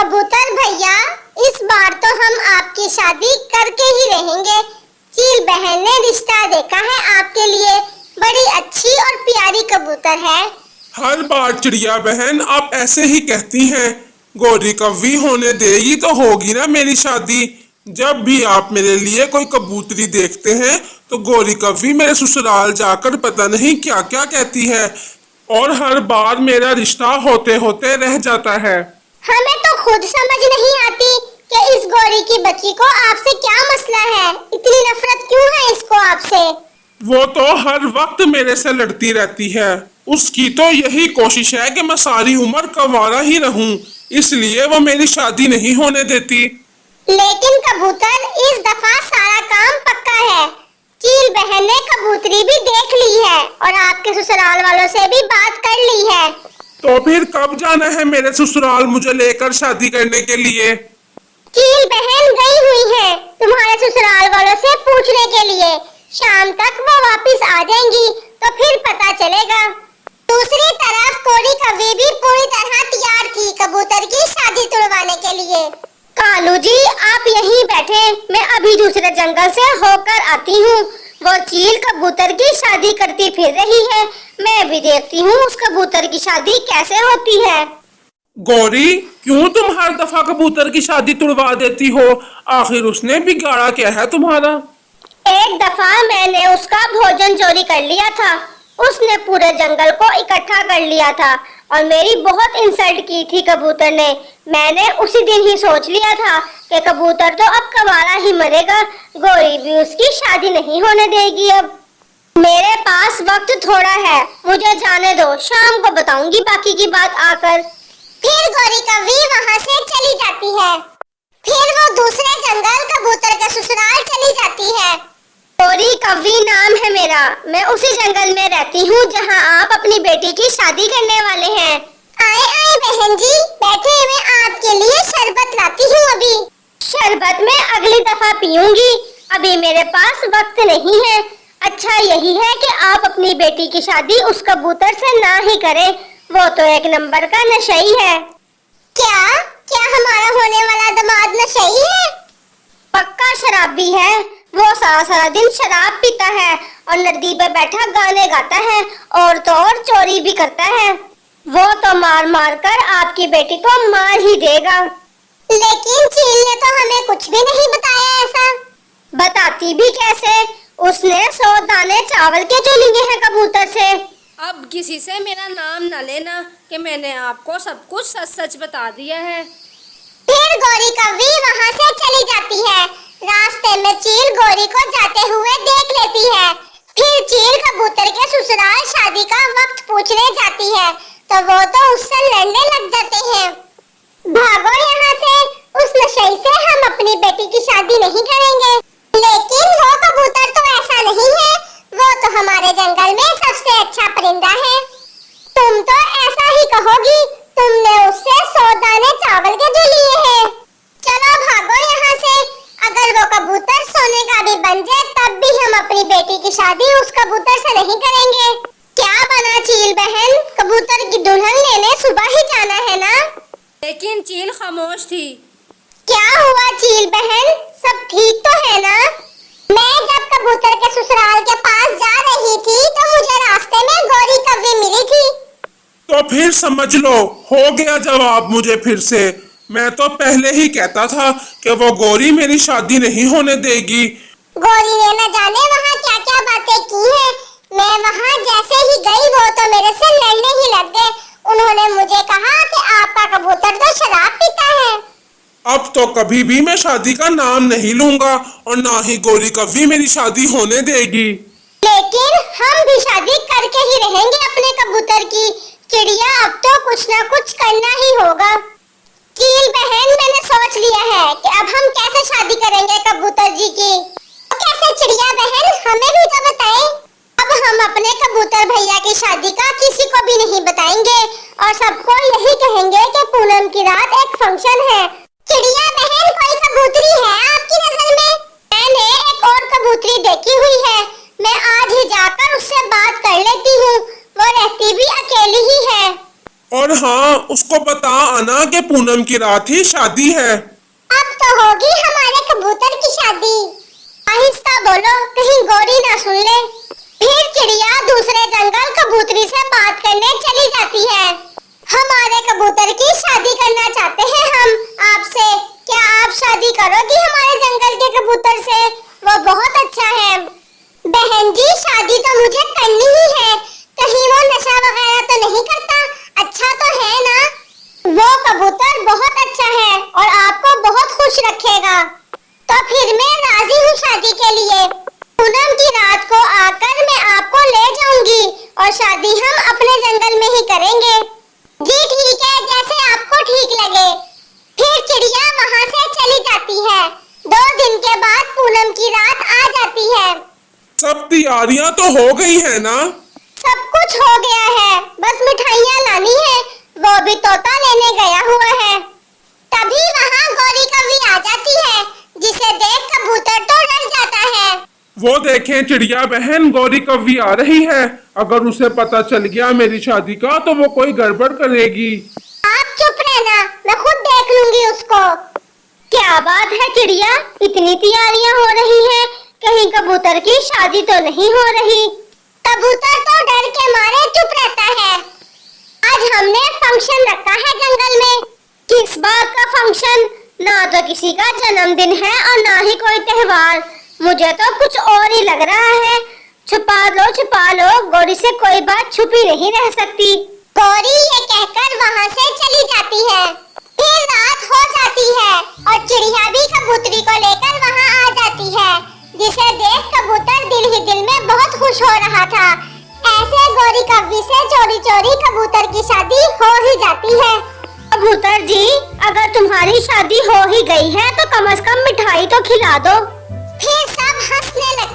कबूतर भैया, इस बार तो हम आपकी शादी करके ही रहेंगे। चील बहन ने रिश्ता देखा है आपके लिए, बड़ी अच्छी और प्यारी कबूतर है। हर बार चिड़िया बहन आप ऐसे ही कहती हैं। गोरी कव्वी होने देगी तो होगी ना मेरी शादी। जब भी आप मेरे लिए कोई कबूतरी देखते हैं तो गोरी कव्वी मेरे ससुराल जाकर पता नहीं क्या क्या कहती है, और हर बार मेरा रिश्ता होते होते रह जाता है। हमें तो खुद समझ नहीं आती कि इस गोरी की बच्ची को आपसे क्या मसला है, इतनी नफरत क्यों है इसको आपसे। वो तो हर वक्त मेरे से लड़ती रहती है। उसकी तो यही कोशिश है कि मैं सारी उम्र कंवारा ही रहूं, इसलिए वो मेरी शादी नहीं होने देती। लेकिन कबूतर, इस दफा सारा काम पक्का है। चील बहन ने कबूतरी भी देख ली है और आपके ससुराल वालों से भी बात कर ली है। तो फिर कब जाना है मेरे ससुराल मुझे लेकर शादी करने के लिए? चील बहन गई हुई है तुम्हारे ससुराल वालों से पूछने के लिए। शाम तक वो वापस आ जाएंगी तो फिर पता चलेगा। दूसरी तरफ गोरी कव्वी भी पूरी तरह तैयार थी कबूतर की शादी तुड़वाने के लिए। कालू जी, आप यहीं बैठे, मैं अभी दूसरे जंगल से होकर आती हूँ। वो चील कबूतर की शादी करती फिर रही है, मैं भी देखती हूँ उस कबूतर की शादी कैसे होती है। गौरी, क्यों तुम हर दफा कबूतर की शादी तुड़वा देती हो? आखिर उसने बिगाड़ा क्या है तुम्हारा? एक दफा मैंने उसका भोजन चोरी कर लिया था। उसने पूरे जंगल को इकट्ठा कर लिया था और मेरी बहुत इंसल्ट की थी कबूतर ने। मैंने उसी दिन ही सोच लिया था कि कबूतर तो अब कबाड़ा ही मरेगा, गोरी भी उसकी शादी नहीं होने देगी। अब मेरे पास वक्त थोड़ा है, मुझे जाने दो, शाम को बताऊंगी बाकी की बात आकर। फिर गोरी कव्वी वहाँ से चली जाती है। फिर वो दूसरे जंगल कबूतर के ससुराल चली जाती है। गोरी कव्वी नाम है मेरा, मैं उसी जंगल में रहती हूँ जहाँ आप अपनी बेटी की शादी करने वाले हैं। आए आए बहन जी, बैठे, मैं आपके लिए शरबत लाती हूँ। अभी शरबत मैं अगली दफा पीऊंगी, अभी मेरे पास वक्त नहीं है। अच्छा यही है कि आप अपनी बेटी की शादी उस कबूतर से ना ही करें, वो तो एक नंबर का नशई है। क्या क्या हमारा होने वाला दामाद नशई है? पक्का शराबी है। वो सारा सारा दिन शराब पीता है और नदी पे बैठा गाने गाता है और तो और चोरी भी करता है। वो तो मार मार कर आपकी बेटी को मार ही देगा। लेकिन चील ने तो हमें कुछ भी नहीं बताया ऐसा। बताती भी कैसे, उसने 100 दाने चावल के जो लिए हैं कबूतर से। अब किसी से मेरा नाम न लेना कि मैंने आपको सब कुछ सच सच बता दिया है। फिर गोरी कव्वी वहाँ से चली जाती है। रास्ते में चील गोरी को जाते हुए देख लेती है। फिर चील कबूतर के ससुराल शादी का वक्त पूछने जाती है तो वो तो उससे लड़ने लग जाते हैं। भागो यहाँ से, उस नशे से हम अपनी बेटी की शादी नहीं करेंगे। लेकिन वो कबूतर तो ऐसा नहीं है, वो तो हमारे जंगल में सबसे अच्छा परिंदा है। तुम तो ऐसा ही कहोगी, तुमने उससे 100 दाने चावल के जो लिए हैं। चलो भागो यहाँ से, अगर वो कबूतर सोने का भी बन जाए तब भी हम अपनी बेटी की शादी उस कबूतर से नहीं करेंगे। क्या बना चील बहन, कबूतर की दुल्हन लेने सुबह ही जाना है ना? लेकिन चील खामोश थी। क्या हुआ चील बहन, सब ठीक तो है ना? मैं जब कबूतर के ससुराल के पास जा रही थी तो मुझे रास्ते में गोरी कव्वी मिली थी। तो फिर समझ लो, हो गया जवाब मुझे फिर से। मैं तो पहले ही कहता था कि वो गोरी मेरी शादी नहीं होने देगी। गोरी ने न जाने वहाँ क्या क्या बातें की हैं। मैं वहाँ जैसे ही गई वो तो मेरे से लड़ने ही लग गए। उन्होंने मुझे कहा कि आपका कबूतर तो शराब पीता है। अब तो कभी भी मैं शादी का नाम नहीं लूंगा और ना ही गोरी कव्वी मेरी शादी होने देगी। लेकिन हम भी शादी करके ही रहेंगे अपने कबूतर की। चिड़िया, अब तो कुछ ना कुछ करना ही होगा। चील बहन, मैंने सोच लिया है कि अब हम कैसे शादी करेंगे कबूतर जी की। कैसे चिड़िया बहन, हमें भी तो बताएं। अब हम अपने कबूतर भैया की शादी का किसी को भी नहीं बताएंगे और सबको यही कहेंगे कि पूनम की रात एक फंक्शन है। चिड़िया बहन, कोई कबूतरी है आपकी नजर में? मैंने एक और कबूतरी देखी हुई है, मैं आज ही जाकर उससे बात कर लेती हूँ। वो रहती भी अकेली ही है। और हाँ, उसको बता आना कि पूनम की रात ही शादी है। अब तो होगी हमारे कबूतर की शादी। आहिस्ता बोलो, कहीं गौरी ना सुन ले। फिर चिड़िया दूसरे जंगल कबूतरी से बात करने चली जाती है। हमारे कबूतर की शादी करना चाहते हैं हम आपसे। क्या आप शादी करोगी हमारे जंगल के कबूतर से? वो बहुत अच्छा है। बहन जी, शादी तो मुझे करनी ही है। कहीं वो नशा वगैरह तो नहीं करता? अच्छा तो है ना? वो कबूतर बहुत अच्छा है और आपको बहुत खुश रखेगा। तो फिर मैं राजी हूँ शादी के लिए। पूनम की रात को आकर मैं आपको ले जाऊंगी और शादी हम अपने जंगल में ही करेंगे। जी ठीक है, जैसे आपको ठीक लगे। फिर चिड़िया वहाँ से चली जाती है। 2 दिन के बाद पूनम की रात आ जाती है। सब तैयारियां तो हो गई है ना? सब कुछ हो गया है, बस मिठाइयाँ लानी है। वो भी तोता लेने गया हुआ है। तभी वहाँ गौरी कौवी आ जाती है, जिसे देख कबूतर तो डर जाता है। वो देखें चिड़िया बहन, गौरी कव्वी आ रही है। अगर उसे पता चल गया मेरी शादी का तो वो कोई गड़बड़ करेगी। आप चुप रहना, मैं खुद देख लूंगी उसको। क्या बात है चिड़िया, इतनी तैयारियां हो रही हैं, कहीं कबूतर की शादी तो नहीं हो रही? कबूतर तो डर के मारे चुप रहता है। आज हमने फंक्शन रखा है जंगल में। किस बात का फंक्शन? ना तो किसी का जन्मदिन है और ना ही कोई त्योहार। मुझे तो कुछ और ही लग रहा है। छुपा लो, गौरी से कोई बात छुपी नहीं रह सकती। गौरी ये कहकर वहाँ से चली जाती है। फिर रात हो जाती है और चिड़िया भी कबूतरी को लेकर वहाँ आ जाती है, जिसे देख कबूतर दिल ही दिल में बहुत खुश हो रहा था। ऐसे गौरी कव्वी से चोरी चोरी कबूतर की शादी हो ही जाती है। कबूतर जी, अगर तुम्हारी शादी हो ही गई है तो कम से कम मिठाई तो खिला दो। फिर सब हंसने लगे।